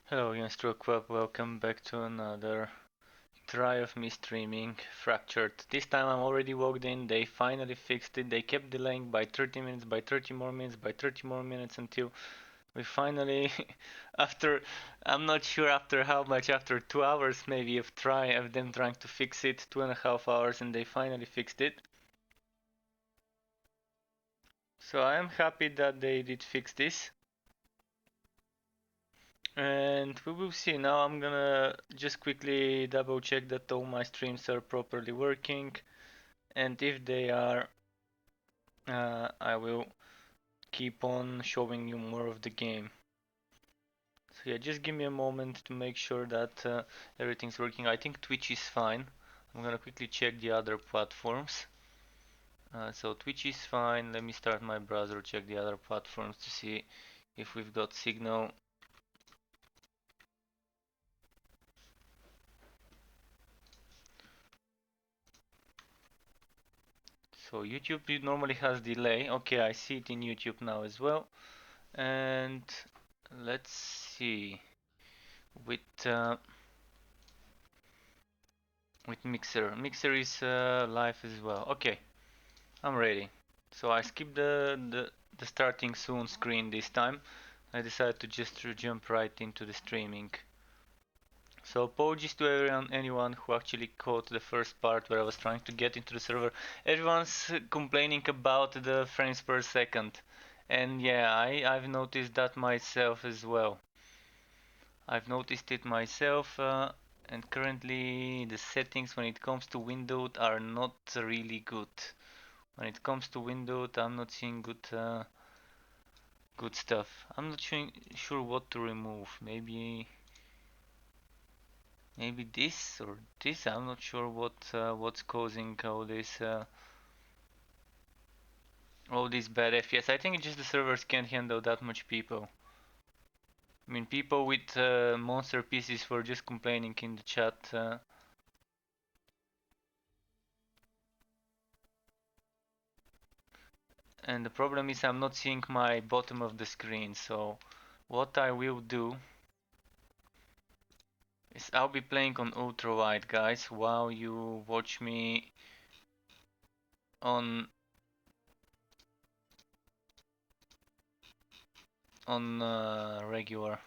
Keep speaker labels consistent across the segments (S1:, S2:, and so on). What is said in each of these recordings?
S1: Hello, Web. Welcome back to another try of me streaming Fractured. This time I'm already logged in. They finally fixed it. They kept delaying by 30 minutes, by 30 more minutes, by 30 more minutes until we finally, after, I'm not sure after how much, after 2 hours maybe of them trying to fix it, 2.5 hours, and they finally fixed it. So I am happy that they did fix this. And we will see. Now I'm gonna just quickly double check that all my streams are properly working. And if they are, I will keep on showing you more of the game. So yeah, just give me a moment to make sure that everything's working. I think Twitch is fine. I'm gonna quickly check the other platforms. So Twitch is fine. Let me start my browser, check the other platforms to see if we've got signal. So YouTube normally has delay. Okay, I see it in YouTube now as well. And let's see with uh, with Mixer. Mixer is live as well. Okay, I'm ready. So I skipped the starting soon screen this time. I decided to just jump right into the streaming. So apologies to anyone who actually caught the first part where I was trying to get into the server. Everyone's complaining about the frames per second. And yeah, I've noticed that myself as well. I've noticed it myself, and currently the settings when it comes to Windows are not really good. When it comes to Windows, I'm not seeing good stuff. I'm not sure what to remove. Maybe this or this. I'm not sure what's causing all these bad FPS. I think it's just the servers can't handle that much people. I mean, people with monster PCs were just complaining in the chat. And the problem is I'm not seeing my bottom of the screen. So what I will do is I'll be playing on ultra wide, guys, while you watch me on regular.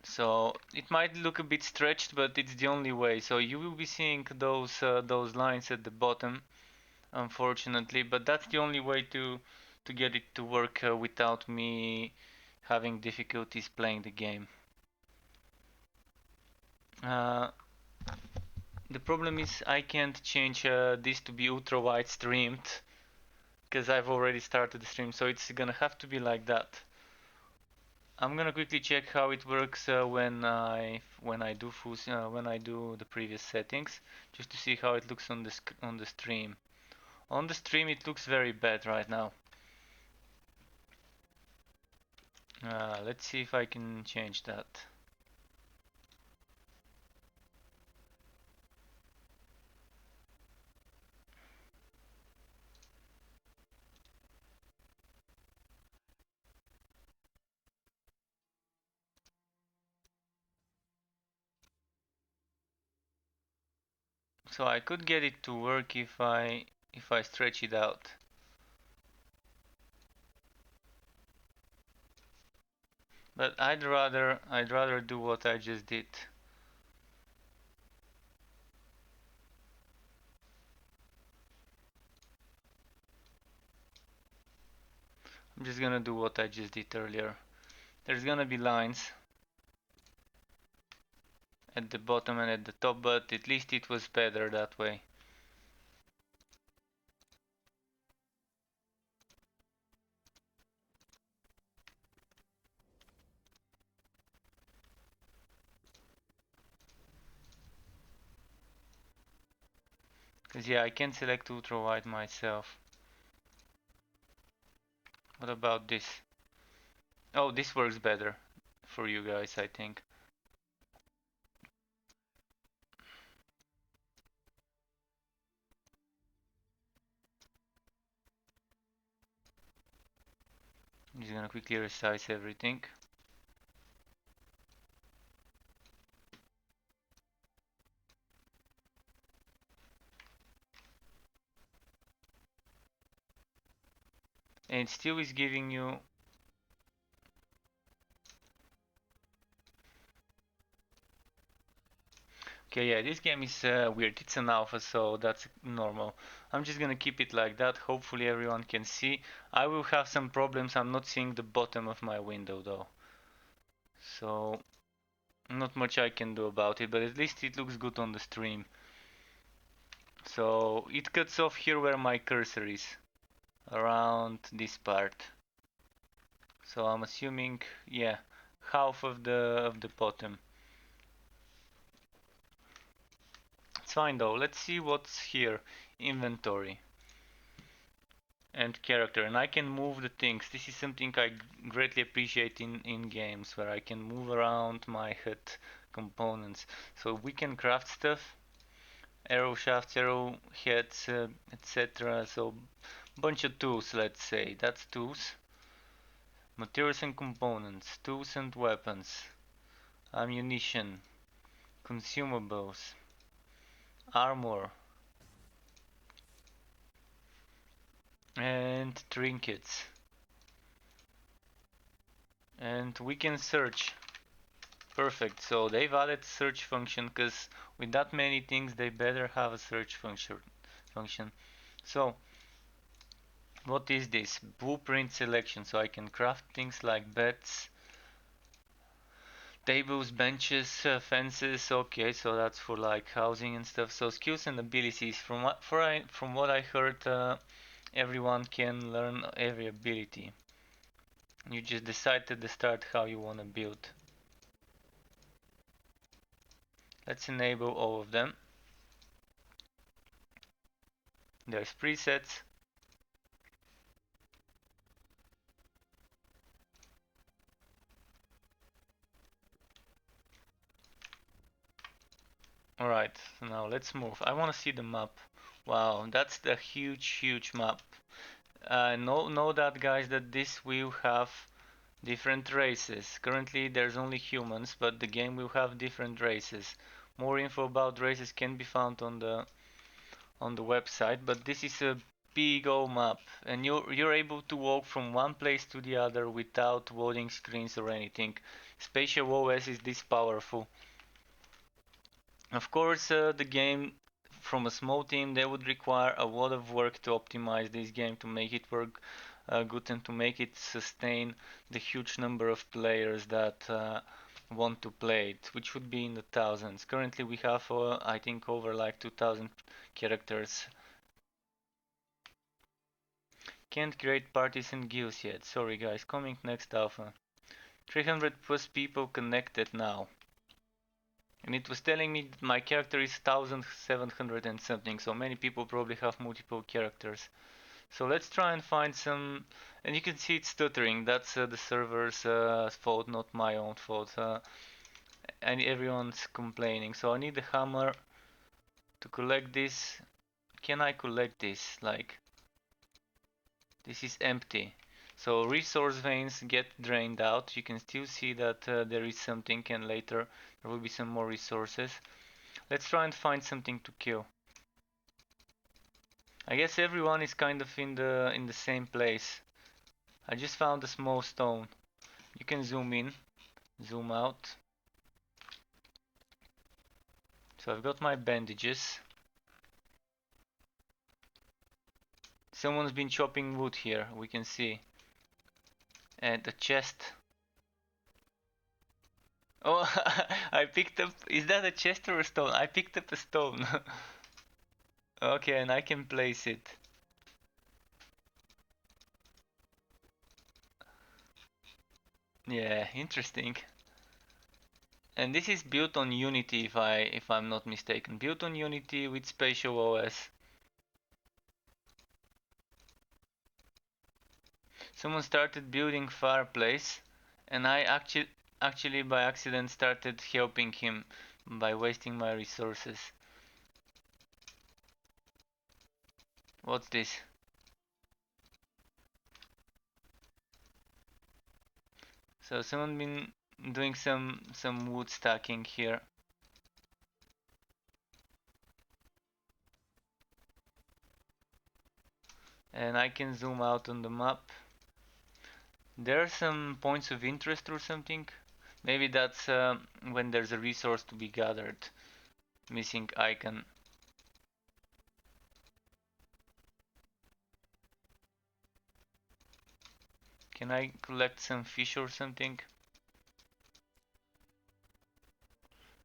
S1: So it might look a bit stretched, but it's the only way. So you will be seeing those lines at the bottom, unfortunately, but that's the only way to get it to work without me having difficulties playing the game. Uh, the problem is I can't change this to be ultra wide streamed because I've already started the stream, so it's gonna have to be like that. I'm gonna quickly check how it works when I do when I do the previous settings, just to see how it looks on the stream. On the stream, it looks very bad right now. Let's see if I can change that. So I could get it to work if I stretch it out. But I'd rather do what I just did. I'm just gonna do what I just did earlier. There's gonna be lines at the bottom and at the top, but at least it was better that way. Cause yeah, I can select ultra wide myself. What about this? Oh, this works better for you guys, I think. I'm just gonna quickly resize everything. and still is giving you. Okay, yeah, this game is weird. It's an alpha, so that's normal. I'm just gonna keep it like that. Hopefully everyone can see. I will have some problems. I'm not seeing the bottom of my window though. So not much I can do about it, but at least it looks good on the stream. So it cuts off here where my cursor is, around this part. So I'm assuming, yeah, half of the bottom. It's fine though. Let's see what's here. Inventory and character, and I can move the things. This is something I greatly appreciate in games where I can move around my HUD components. So we can craft stuff, arrow shafts, arrow heads, etc. So bunch of tools, let's say. That's tools. Materials and components, tools and weapons, ammunition, consumables, armor, and trinkets. And we can search. Perfect. So they've added search function because with that many things they better have a search function. So what is this? Blueprint selection. So I can craft things like beds, tables, benches, fences. Okay, so that's for like housing and stuff. So skills and abilities. From what I heard, everyone can learn every ability. You just decide at the start how you want to build. Let's enable all of them. There's presets. Alright, so now let's move. I want to see the map. Wow, that's the huge map. Know that guys, that this will have different races. Currently there's only humans, but the game will have different races. More info about races can be found on the website, but this is a big old map, and you're able to walk from one place to the other without loading screens or anything. Spatial OS is this powerful. Of course, the game from a small team, they would require a lot of work to optimize this game to make it work good and to make it sustain the huge number of players that want to play it, which would be in the thousands. Currently, we have, I think, over like 2,000 characters. Can't create parties and guilds yet. Sorry, guys. Coming next alpha. 300 plus people connected now. And it was telling me that my character is 1700 and something, so many people probably have multiple characters. So let's try and find some, and you can see it's stuttering. That's the server's fault, not my own fault. And everyone's complaining. So I need a hammer to collect this. Can I collect this? Like, this is empty. So resource veins get drained out. You can still see that there is something, and later there will be some more resources. Let's try and find something to kill. I guess everyone is kind of in the same place. I just found a small stone. You can zoom in, zoom out. So I've got my bandages. Someone's been chopping wood here, we can see. And a chest. Oh, I picked up. Is that a chest or a stone? I picked up a stone. Okay, and I can place it. Yeah, interesting. And this is built on Unity, if I'm not mistaken. Built on Unity with Spatial OS. Someone started building fireplace, and I actually by accident started helping him by wasting my resources. What's this? So someone been doing some wood stacking here. And I can zoom out on the map. There are some points of interest or something. Maybe that's when there's a resource to be gathered. Missing icon. Can I collect some fish or something?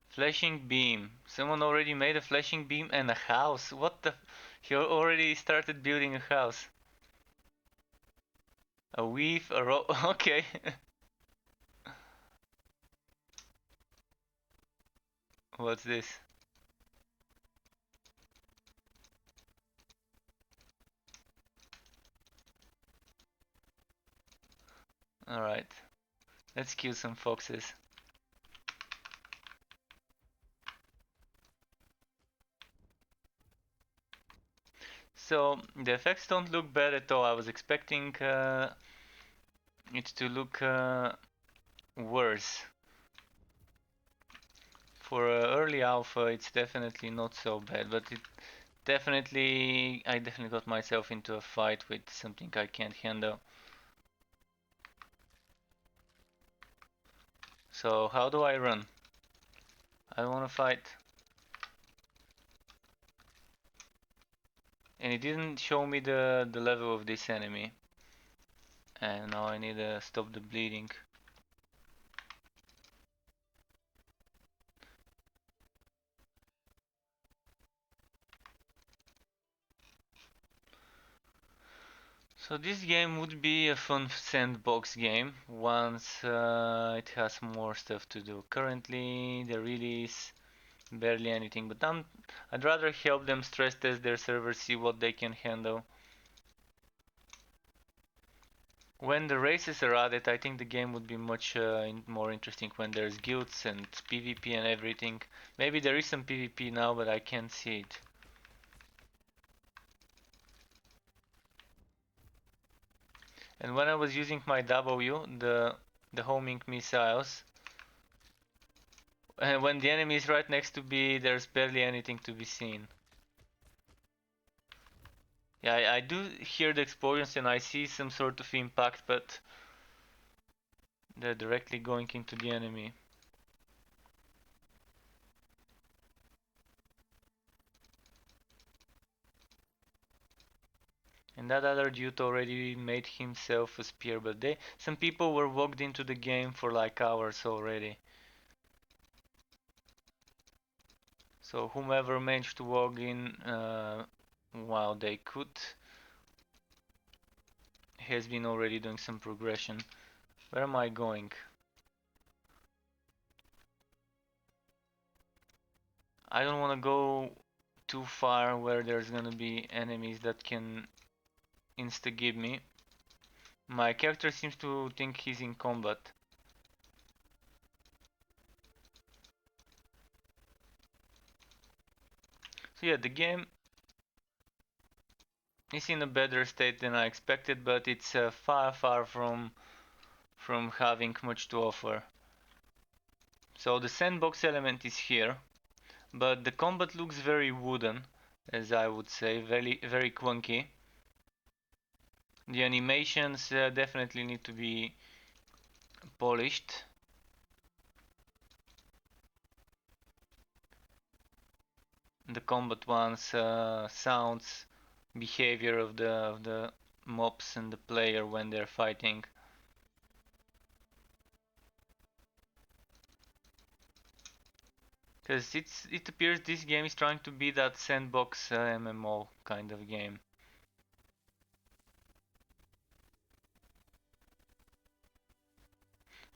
S1: Flashing beam. Someone already made a flashing beam and a house. What the? He already started building a house. A weave, a rope. Okay. What's this? Alright. Let's kill some foxes. So the effects don't look bad at all. I was expecting it to look worse. For early alpha, it's definitely not so bad, but I definitely got myself into a fight with something I can't handle. So how do I run? I want to fight. And it didn't show me the level of this enemy. And now I need to stop the bleeding. So this game would be a fun sandbox game once it has more stuff to do. Currently there really is barely anything, but I'd rather help them stress test their servers, see what they can handle. When the races are added, I think the game would be much more interesting when there's guilds and PvP and everything. Maybe there is some PvP now, but I can't see it. And when I was using my W, the homing missiles, and when the enemy is right next to me, there's barely anything to be seen. Yeah, I do hear the explosions and I see some sort of impact, but they're directly going into the enemy. And that other dude already made himself a spear, but some people were walked into the game for like hours already. So whomever managed to walk in while they could has been already doing some progression. Where am I going? I don't want to go too far where there's gonna be enemies that can insta-give me. My character seems to think he's in combat. So yeah, the game is in a better state than I expected, but it's far from having much to offer. So the sandbox element is here, but the combat looks very wooden, as I would say, very clunky. The animations definitely need to be polished. The combat ones, sounds, behavior of the mobs and the player when they're fighting. Because it appears this game is trying to be that sandbox MMO kind of game.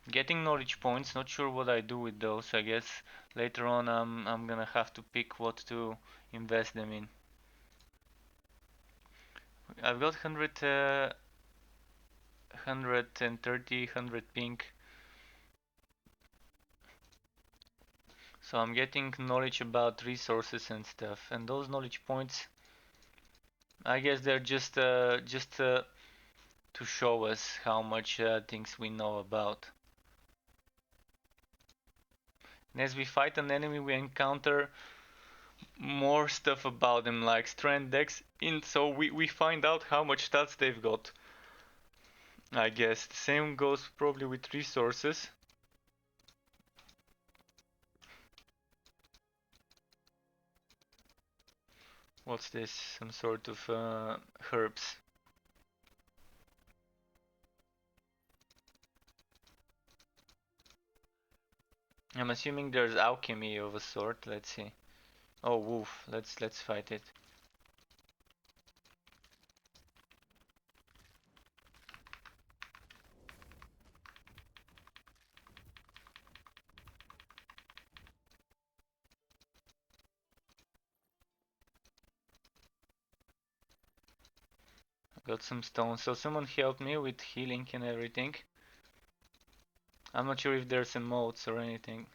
S1: Getting knowledge points, not sure what I do with those. I guess later on I'm gonna have to pick what to invest them in. I've got 130, 100 pink. So I'm getting knowledge about resources and stuff, and those knowledge points, I guess they're just to show us how much things we know about. And as we fight an enemy, we encounter more stuff about them, like strength, dex, int. So we find out how much stats they've got. I guess the same goes probably with resources. What's this? Some sort of herbs. I'm assuming there's alchemy of a sort. Let's see. Oh, wolf. Let's fight it. Got some stones. So someone helped me with healing and everything. I'm not sure if there's emotes or anything.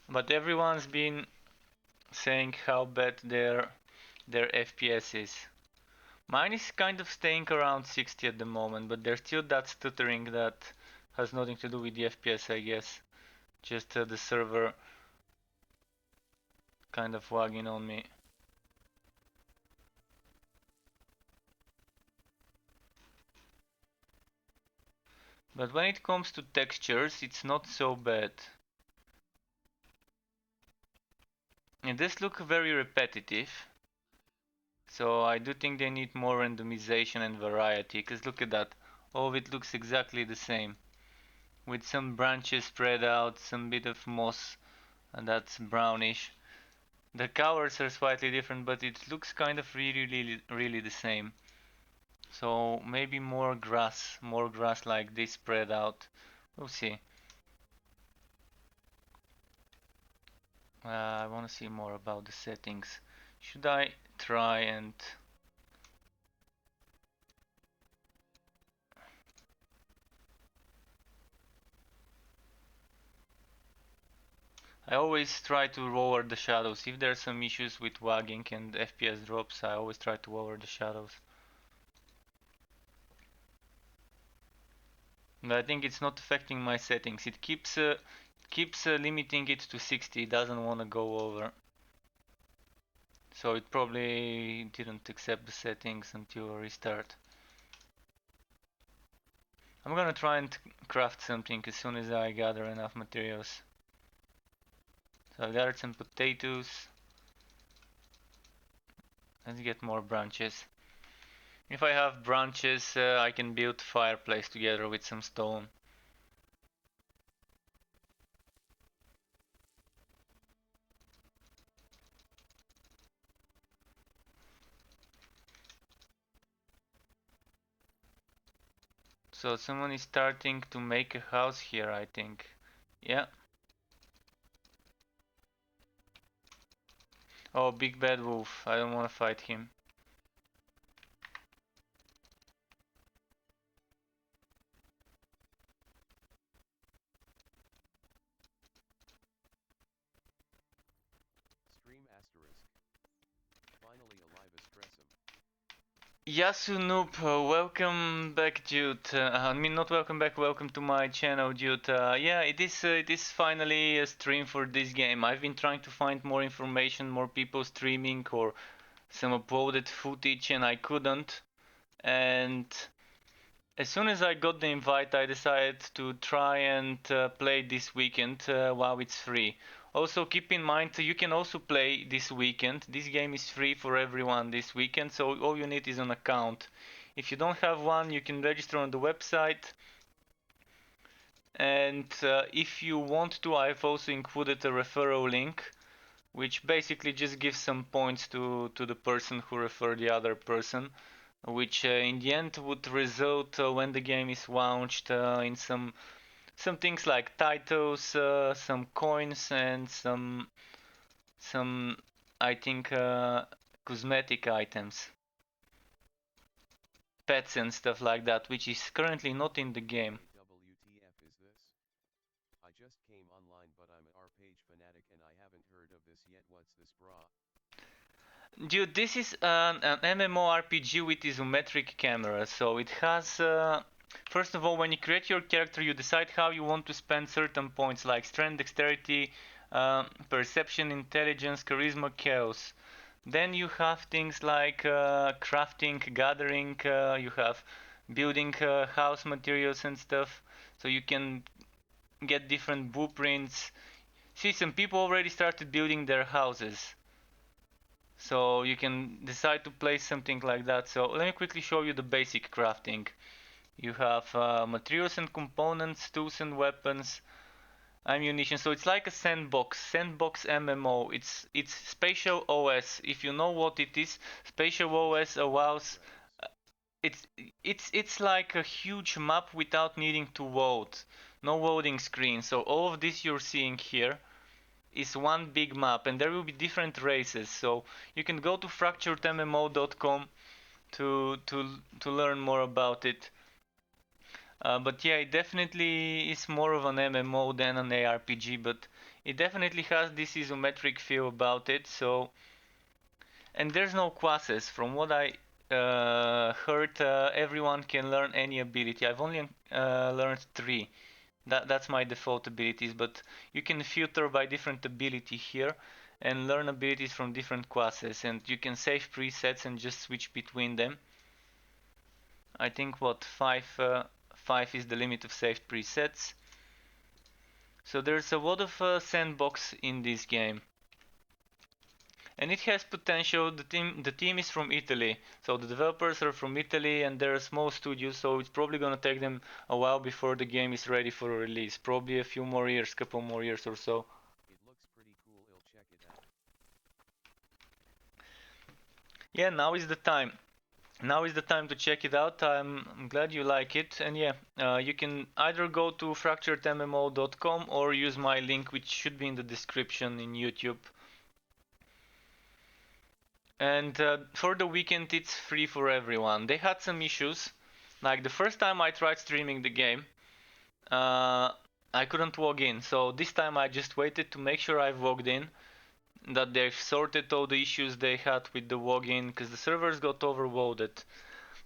S1: But everyone's been saying how bad their FPS is. Mine is kind of staying around 60 at the moment, but there's still that stuttering that has nothing to do with the FPS, I guess. Just the server kind of wagging on me. But when it comes to textures, it's not so bad. And this looks very repetitive. So I do think they need more randomization and variety, because look at that. All of it looks exactly the same. With some branches spread out, some bit of moss, and that's brownish. The colors are slightly different, but it looks kind of really the same. So maybe more grass like this spread out. We'll see. I want to see more about the settings. Should I try and... I always try to lower the shadows. If there's some issues with wagging and FPS drops, I always try to lower the shadows. But I think it's not affecting my settings. It keeps limiting it to 60. It doesn't want to go over. So it probably didn't accept the settings until a restart. I'm gonna try and craft something as soon as I gather enough materials. So I gathered some potatoes. Let's get more branches. If I have branches, I can build fireplace together with some stone. So someone is starting to make a house here, I think. Yeah. Oh, big bad wolf. I don't want to fight him.
S2: Stream asterisk. Finally alive espresso.
S1: Yasu Noob, welcome back, Jude. I mean, not welcome back, welcome to my channel, Jude. Yeah, it is finally a stream for this game. I've been trying to find more information, more people streaming, or some uploaded footage, and I couldn't. And as soon as I got the invite, I decided to try and play this weekend while it's free. Also, keep in mind you can also play this weekend. This game is free for everyone this weekend, so all you need is an account. If you don't have one, you can register on the website. And if you want to, I've also included a referral link, which basically just gives some points to the person who referred the other person, which in the end would result when the game is launched in some things like titles, some coins, and some I think cosmetic items, pets and stuff like that, which is currently not in the game.
S2: WTF is this? I just came online but I'm an R-page fanatic and I haven't heard of this yet. What's this brah?
S1: Dude, this is an MMORPG with isometric camera, so it has. First of all, when you create your character, you decide how you want to spend certain points like strength, dexterity, perception, intelligence, charisma, chaos. Then you have things like crafting, gathering, you have building house materials and stuff. So you can get different blueprints. See, some people already started building their houses. So you can decide to place something like that. So let me quickly show you the basic crafting. You have materials and components, tools and weapons, ammunition. So it's like a sandbox MMO. It's spatial OS. If you know what it is, spatial OS allows
S2: Impress.
S1: uh, it's like a huge map without needing to load. No loading screen. So all of this you're seeing here is one big map, and there will be different races. So you can go to fracturedmmo.com to learn more about it. But yeah, it definitely is more of an MMO than an ARPG, but it definitely has this isometric feel about it. So, and there's no classes. From what I heard, everyone can learn any ability. I've only learned three. That's my default abilities, but you can filter by different ability here and learn abilities from different classes, and you can save presets and just switch between them. I think what five is the limit of saved presets. So there's a lot of sandbox in this game, and it has potential. The team is from Italy, so the developers are from Italy, and they're a small studio, so it's probably gonna take them a while before the game is ready for release. Probably a few more years, couple more years or so.
S2: It looks pretty cool, I'll check it out.
S1: Yeah, now is the time. Now is the time to check it out. I'm glad you like it, and yeah, you can either go to fracturedmmo.com or use my link, which should be in the description in YouTube. And for the weekend, it's free for everyone. They had some issues. Like the first time I tried streaming the game, uh, I couldn't log in. So this time I just waited to make sure I've logged in, that they've sorted all the issues they had with the login, because the servers got overloaded.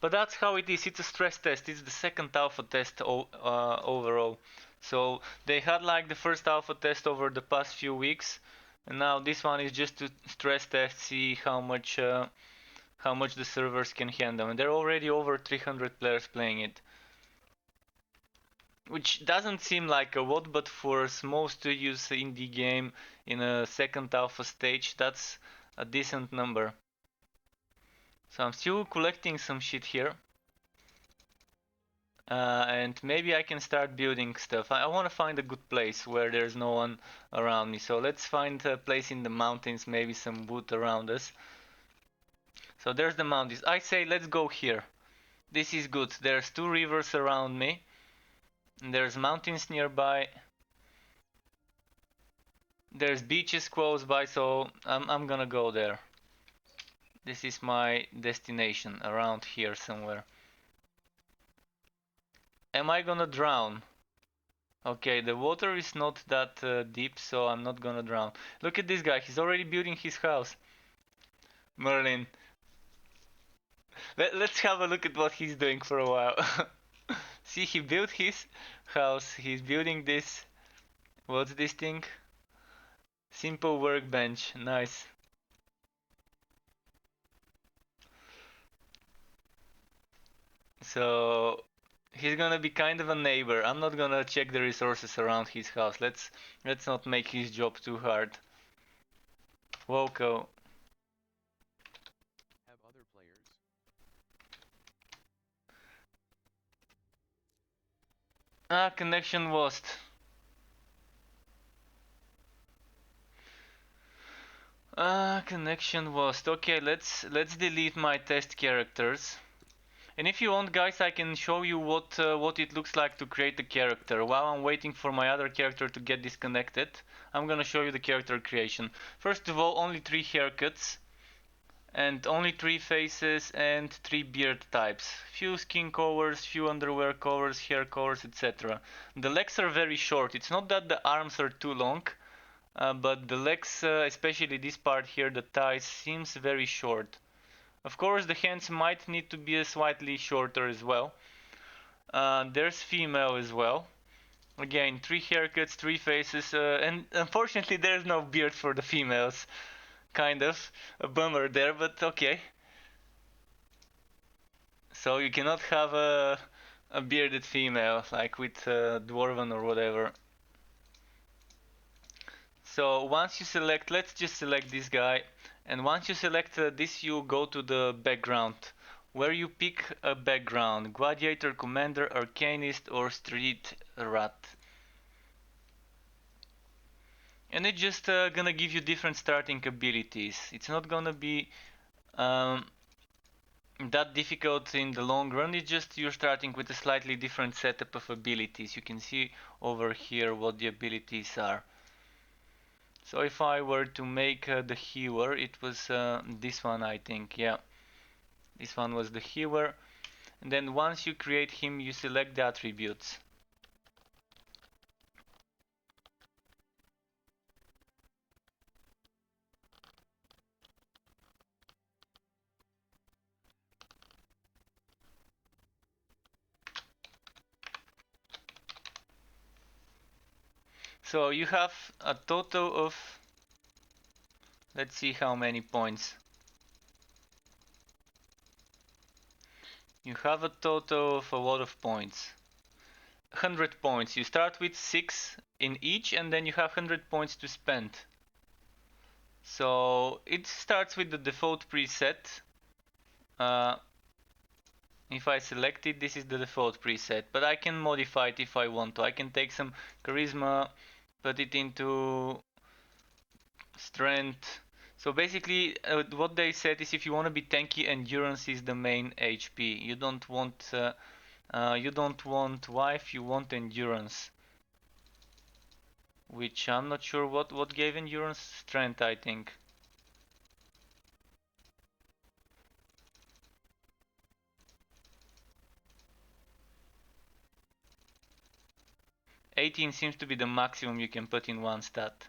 S1: But that's how it is. It's a stress test. It's the second alpha test overall. So they had like the first alpha test over the past few weeks, and now this one is just to stress test, see how much the servers can handle. And there are already over 300 players playing it, which doesn't seem like a lot, but for a small studios indie game in a second alpha stage, that's a decent number. So I'm still collecting some shit here. And maybe I can start building stuff. I want to find a good place where there's no one around me. So let's find a place in the mountains, maybe some wood around us. So there's the mountains. I say let's go here. This is good. There's two rivers around me. And there's mountains nearby. There's beaches close by, so I'm gonna go there. This is my destination, around here somewhere. Am I gonna drown? Okay, the water is not that deep, so I'm not gonna drown. Look at this guy, he's already building his house. Merlin, let's have a look at what he's doing for a while. See, he built his house, he's building this. What's this thing? Simple workbench, nice. So, he's gonna be kind of a neighbor. I'm not gonna check the resources around his house. Let's not make his job too hard. Woco.
S2: Have other players?
S1: Ah, connection lost. Ah, connection lost. Okay, let's delete my test characters. And if you want, guys, I can show you what it looks like to create a character. While I'm waiting for my other character to get disconnected, I'm gonna show you the character creation. First of all, only 3 haircuts, and only 3 faces, and 3 beard types. Few skin colors, few underwear colors, hair colors, etc. The legs are very short. It's not that the arms are too long, but the legs, especially this part here, the thighs, seems very short. Of course, the hands might need to be slightly shorter as well. There's female as well. Again, 3 haircuts, 3 faces, and unfortunately there's no beard for the females. Kind of a bummer there, but okay. So you cannot have a bearded female like with Dwarven or whatever. So once you select, let's just select this guy, and once you select this, you go to the background, where you pick a background: gladiator, commander, arcanist, or street rat. And it's just gonna give you different starting abilities. It's not gonna be um, that difficult in the long run. It's just you're starting with a slightly different setup of abilities. You can see over here what the abilities are. So if I were to make the healer, it was this one, I think. Yeah, this one was the healer. And then once you create him, you select the attributes. So you have a total of, let's see how many points. You have a total of a lot of points. 100 points. You start with 6 in each, and then you have 100 points to spend. So it starts with the default preset. Uh, if I select it, this is the default preset, but I can modify it if I want to. I can take some charisma, put it into strength. So basically, what they said is if you want to be tanky, endurance is the main HP. You don't want wife, you want endurance. Which I'm not sure what gave endurance. Strength, I think. 18 seems to be the maximum you can put in one stat.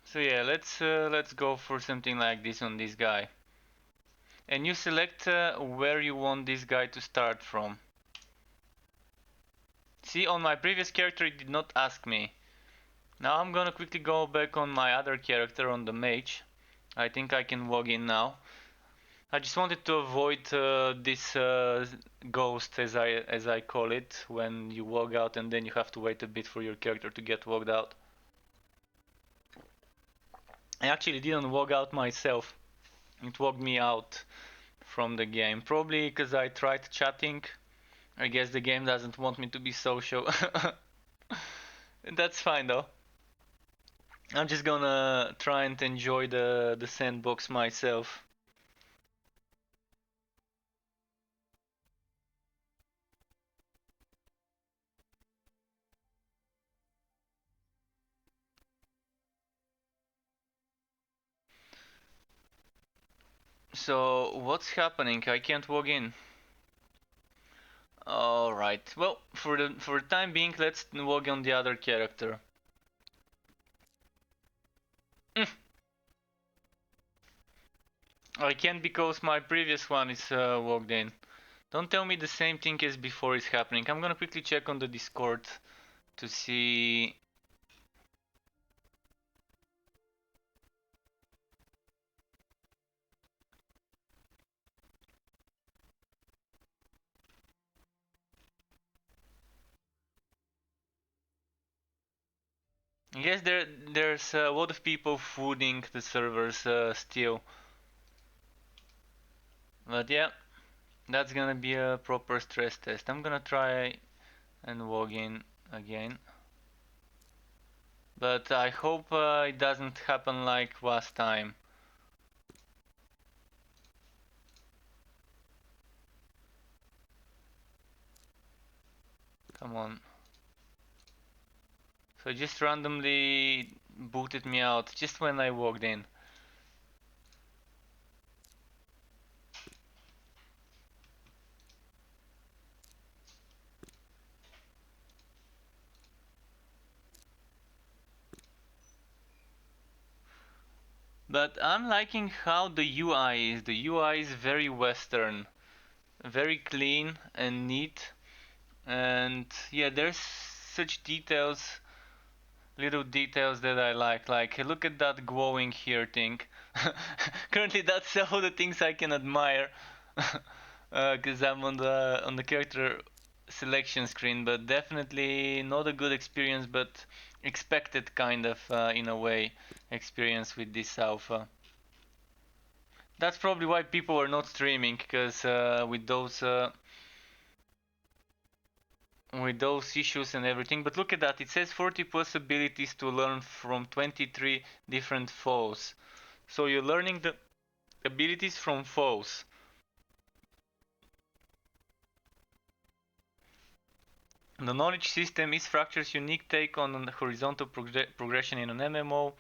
S1: So yeah, let's go for something like this on this guy. And you select where you want this guy to start from. See, on my previous character it did not ask me. Now I'm gonna quickly go back on my other character, on the mage. I think I can log in now. I just wanted to avoid this ghost, as I call it, when you log out and then you have to wait a bit for your character to get logged out. I actually didn't log out myself. It logged me out from the game. Probably because I tried chatting. I guess the game doesn't want me to be social. That's fine though. I'm just gonna try and enjoy the sandbox myself. So what's happening? I can't log in. All right. Well, for the time being, let's log on the other character. Mm, I can't because my previous one is logged in. Don't tell me the same thing as before is happening. I'm gonna quickly check on the Discord to see. Yes, there's a lot of people fooding the servers still. But yeah, that's gonna be a proper stress test. I'm gonna try and log in again. But I hope it doesn't happen like last time. Come on. So just randomly booted me out just when I walked in. But I'm liking how the UI is. The UI is very Western, very clean and neat. And yeah, there's such details, little details that I like. Like, look at that glowing here thing. Currently, that's all the things I can admire, because I'm on the character selection screen. But definitely not a good experience, but expected kind of in a way experience with this alpha. That's probably why people are not streaming, because with those issues and everything. But look at that, it says 40 plus abilities to learn from 23 different foes. So you're learning the abilities from foes. The knowledge system is Fracture's unique take on horizontal progression in an MMO.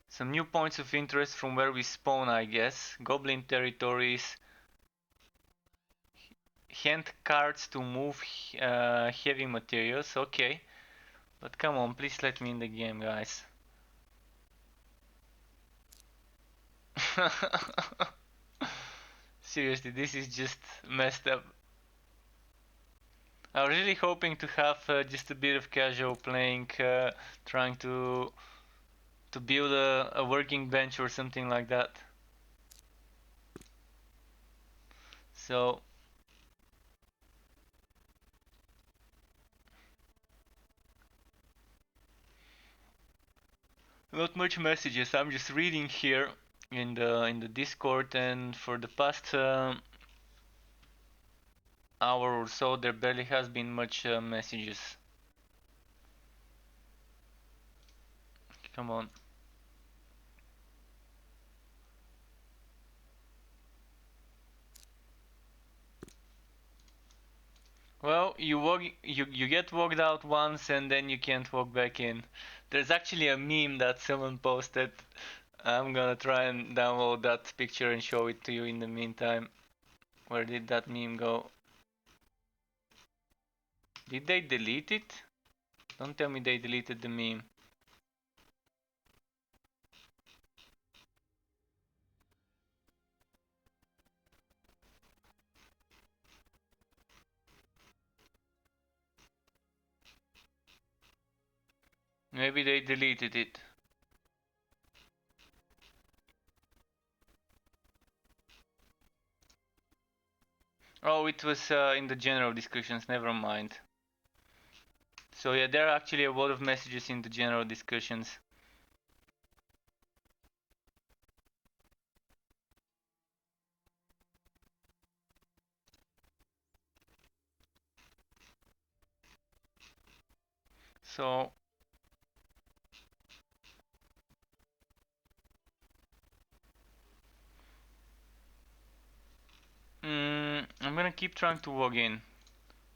S1: Some new points of interest from where we spawn, I guess. Goblin territories, hand carts to move heavy materials. Okay, but come on, please let me in the game, guys. Seriously, this is just messed up. I was really hoping to have just a bit of casual playing, trying to build a working bench or something like that. So not much messages. I'm just reading here in the Discord, and for the past hour or so, there barely has been much messages. Come on. Well, you get walked out once and then you can't walk back in. There's actually a meme that someone posted. I'm gonna try and download that picture and show it to you in the meantime. Where did that meme go? Did they delete it? Don't tell me they deleted the meme. Maybe they deleted it. Oh, it was in the general discussions, never mind. So yeah, there are actually a lot of messages in the general discussions. So I'm gonna keep trying to log in,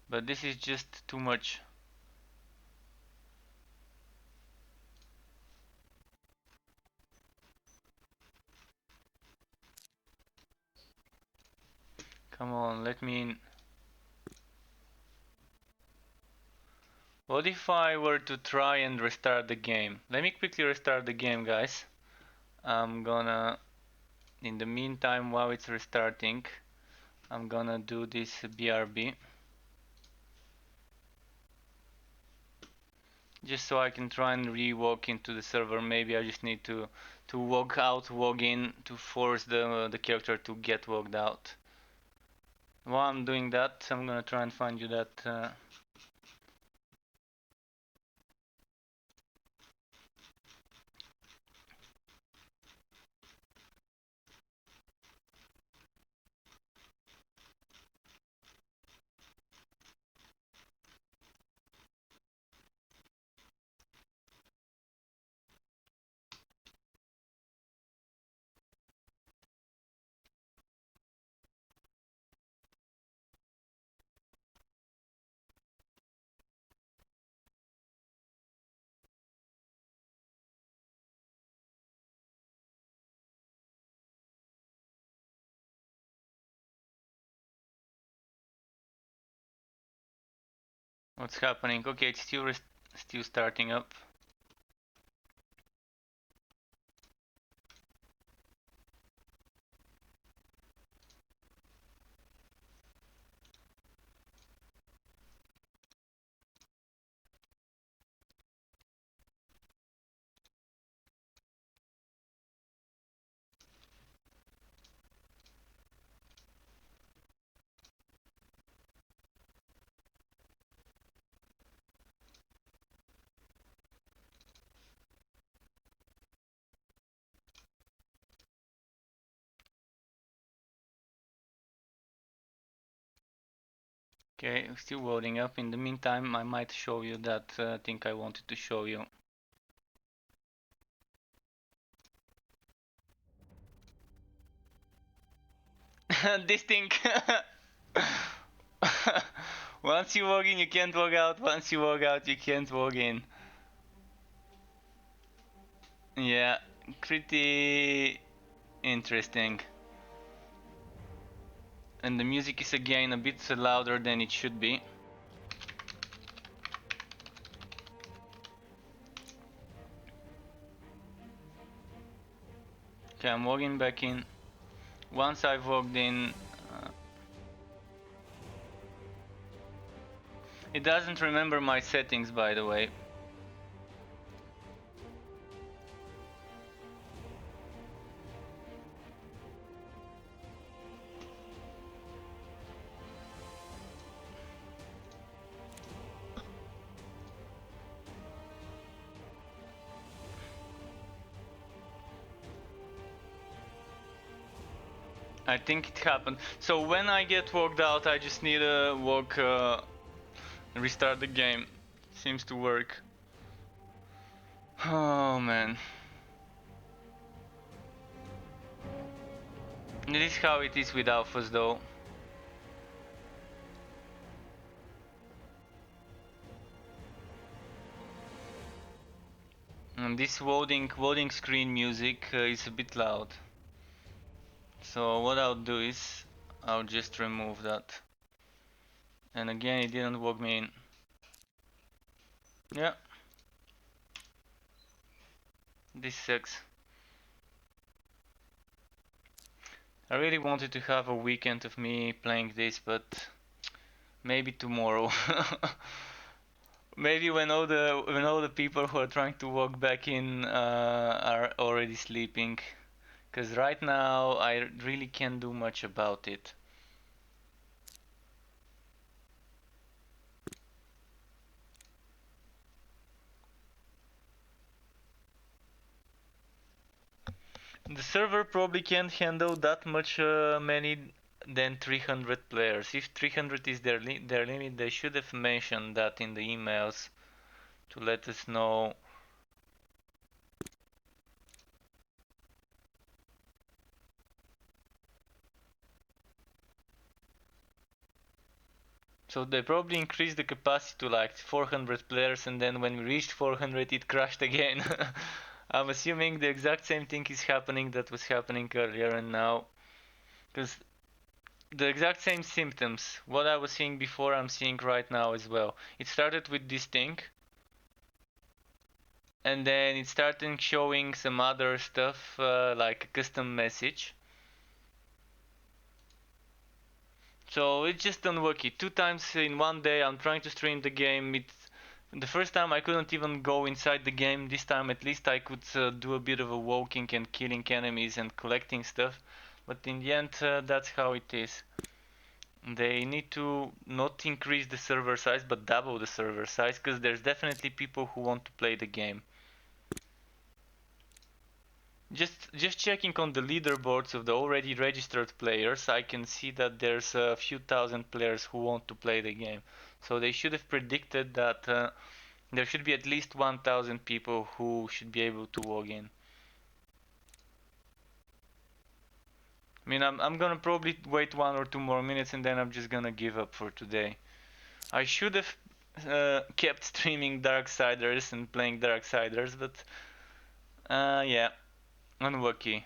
S1: but this is just too much. Come on, let me in. What if I were to try and restart the game? Let me quickly restart the game, guys. I'm gonna, in the meantime, while it's restarting, I'm gonna do this BRB. Just so I can try and re-walk into the server. Maybe I just need to log out, log in to force the character to get logged out. While I'm doing that, I'm gonna try and find you that What's happening? Okay, it's still starting up. Okay, still loading up. In the meantime, I might show you that thing I wanted to show you. This thing. Once you log in, you can't log out. Once you log out, you can't log in. Yeah, pretty interesting. And the music is again a bit louder than it should be. Okay, I'm logging back in. Once I've logged in, it doesn't remember my settings, by the way. I think it happened. So when I get logged out, I just need to restart the game. Seems to work. Oh man. This is how it is with alphas though. And this loading screen music is a bit loud. So what I'll do is I'll just remove that. And again, it didn't log me in. Yeah. This sucks. I really wanted to have a weekend of me playing this, but maybe tomorrow. Maybe when all the people who are trying to walk back in are already sleeping, because right now I really can't do much about it. The server probably can't handle that much many than 300 players. If 300 is their limit, they should have mentioned that in the emails to let us know. So they probably increased the capacity to like 400 players, and then when we reached 400 it crashed again. I'm assuming the exact same thing is happening that was happening earlier and now. Because the exact same symptoms, what I was seeing before, I'm seeing right now as well. It started with this thing, and then it started showing some other stuff, like a custom message. So it's just unlucky. 2 times in one day I'm trying to stream the game. The first time I couldn't even go inside the game. This time at least I could do a bit of a walking and killing enemies and collecting stuff. But in the end, that's how it is. They need to not increase the server size but double the server size, because there's definitely people who want to play the game. Just checking on the leaderboards of the already registered players, I can see that there's a few thousand players who want to play the game. So they should have predicted that there should be at least 1,000 people who should be able to log in. I mean, I'm gonna probably wait 1 or 2 more minutes and then I'm just gonna give up for today. I should have kept streaming Darksiders and playing Darksiders, but yeah, unlucky.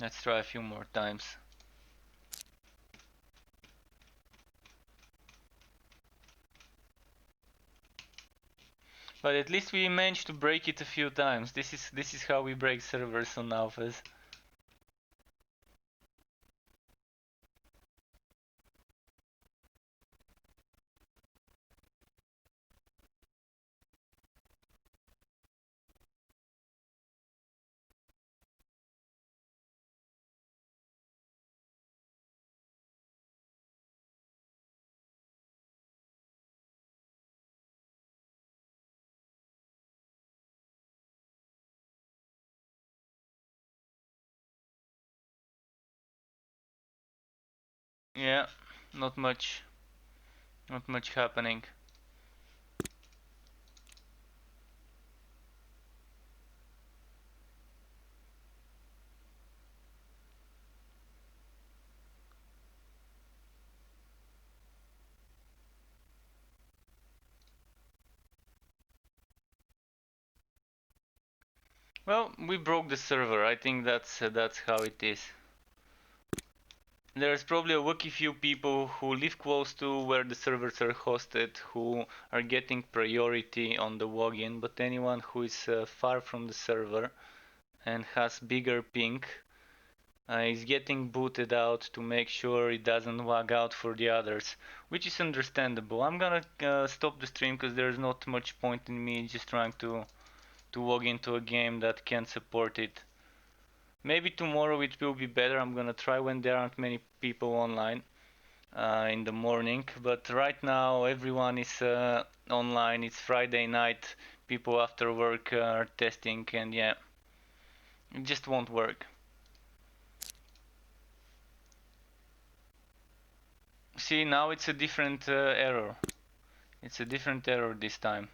S1: Let's try a few more times. But at least we managed to break it a few times. This is how we break servers on alphas. Yeah, not much, not much happening. Well, we broke the server. I think that's how it is. There's probably a lucky few people who live close to where the servers are hosted who are getting priority on the login, but anyone who is far from the server and has bigger ping is getting booted out to make sure it doesn't lag out for the others, which is understandable. I'm gonna stop the stream because there's not much point in me just trying to log into a game that can't support it. Maybe tomorrow it will be better. I'm gonna try when there aren't many people online in the morning. But right now everyone is online. It's Friday night. People after work are testing, and yeah, it just won't work. See, now it's a different error. It's a different error this time.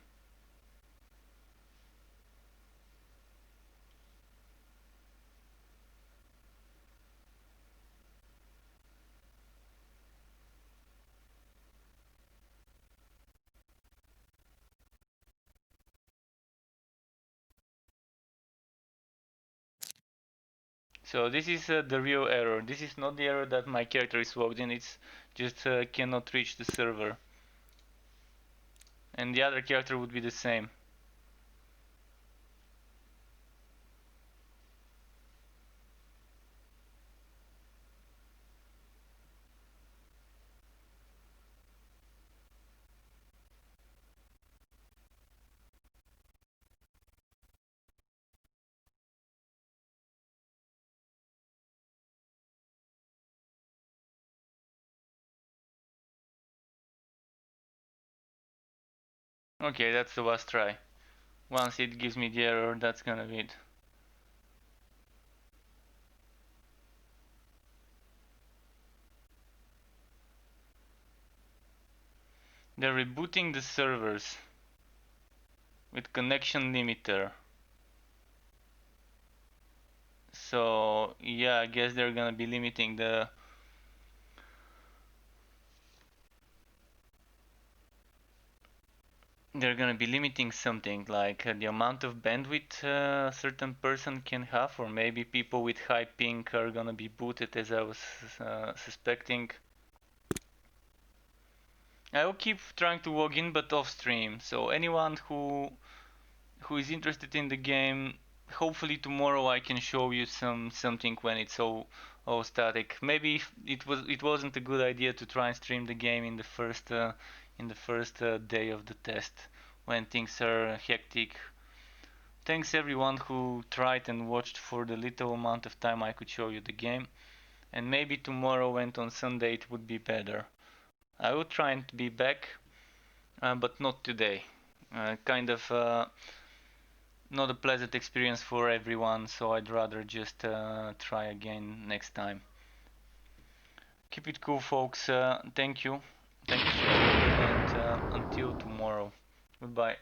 S1: So this is the real error. This is not the error that my character is logged in. It's just cannot reach the server. And the other character would be the same. Okay, that's the last try. Once it gives me the error, that's gonna be it. They're rebooting the servers with connection limiter. So yeah, I guess they're gonna be limiting the they're gonna be limiting something like the amount of bandwidth a certain person can have, or maybe people with high ping are gonna be booted, as I was suspecting. I will keep trying to log in, but off stream. So anyone who is interested in the game, hopefully tomorrow I can show you something when it's all static. Maybe it wasn't a good idea to try and stream the game in the first day of the test when things are hectic. Thanks everyone who tried and watched for the little amount of time I could show you the game. And maybe tomorrow and on Sunday it would be better. I will try and be back, but not today. Kind of not a pleasant experience for everyone, so I'd rather just try again next time. Keep it cool, folks. Thank you. Thank you for joining, and until tomorrow. Goodbye.